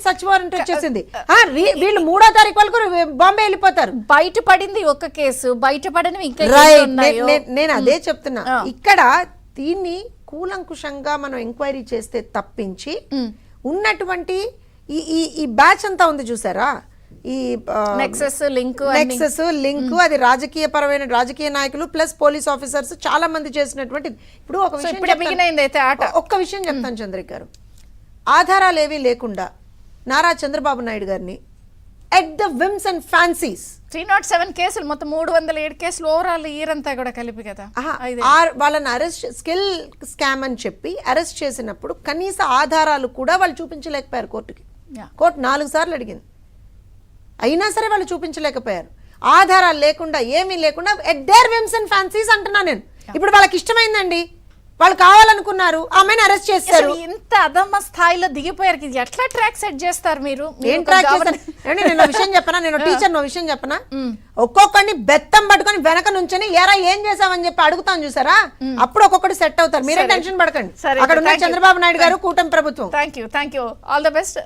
Such warrant వచ్చేసింది. వీళ్ళు 3వ తారీఖు వరకు బాంబే వెళ్ళిపోతారు. బయటపడింది ఒక కేసు, బయటపడని ఇంకా నేను అదే చెప్తున్నా. ఇక్కడ దీన్ని కూలంకుషంగా మనం ఎంక్వైరీ చేస్తే తప్పించి ఉన్నటువంటి ఈ బ్యాచ్ అంతా ఉంది చూసారా, ఈ నెక్సెస్ లింక్ అది రాజకీయ నాయకులు ప్లస్ పోలీస్ ఆఫీసర్స్ చాలా మంది చేసినటువంటి. ఇప్పుడు ఒక్క విషయం చెప్తాను చంద్రిక గారు, ఆధారాలు ఏవీ లేకుండా నారా చంద్రబాబు నాయుడు గారిని at the VIMS and fancies 307 కేసులు, మొత్తం 307 కేసులు ఓవరాల్ ఇయర్ అంతా కూడా కలిపి కదా, వాళ్ళని అరెస్ట్ స్కిల్ స్కామ్ అని చెప్పి అరెస్ట్ చేసినప్పుడు కనీస ఆధారాలు కూడా వాళ్ళు చూపించలేకపోయారు కోర్టుకి. కోర్టు 4 సార్లు అడిగింది, అయినా సరే వాళ్ళు చూపించలేకపోయారు. ఆధారాలు లేకుండా ఏమీ లేకుండా at their whims and fancies అంటున్నా నేను. ఇప్పుడు వాళ్ళకి ఇష్టమైందండి, వాళ్ళు కావాలనుకున్నారు, ఆమెను అరెస్ట్ చేస్తారు. ఇంత అధమ స్థాయిలో దిగిపోయారు, ఎట్లా ట్రాక్ సెట్ చేస్తారు మీరు? ఏం ట్రాక్ చేస్తారు? నేను విషయం చెప్పనా, నేను టీచర్ విషయం చెప్పనా, ఒక్కొక్కడిని బెత్తం పట్టుకొని వెనక నుంచొని ఎరా ఏం చేసావని చెప్పి అడుగుతాను చూసారా, అప్పుడు ఒక్కొక్కటి సెట్ అవుతారు. మీరే టెన్షన్ పడకండి. అక్కడ ఉన్న చంద్రబాబు నాయుడు గారు, కూటమి ప్రభుత్వం. Thank you, all the best.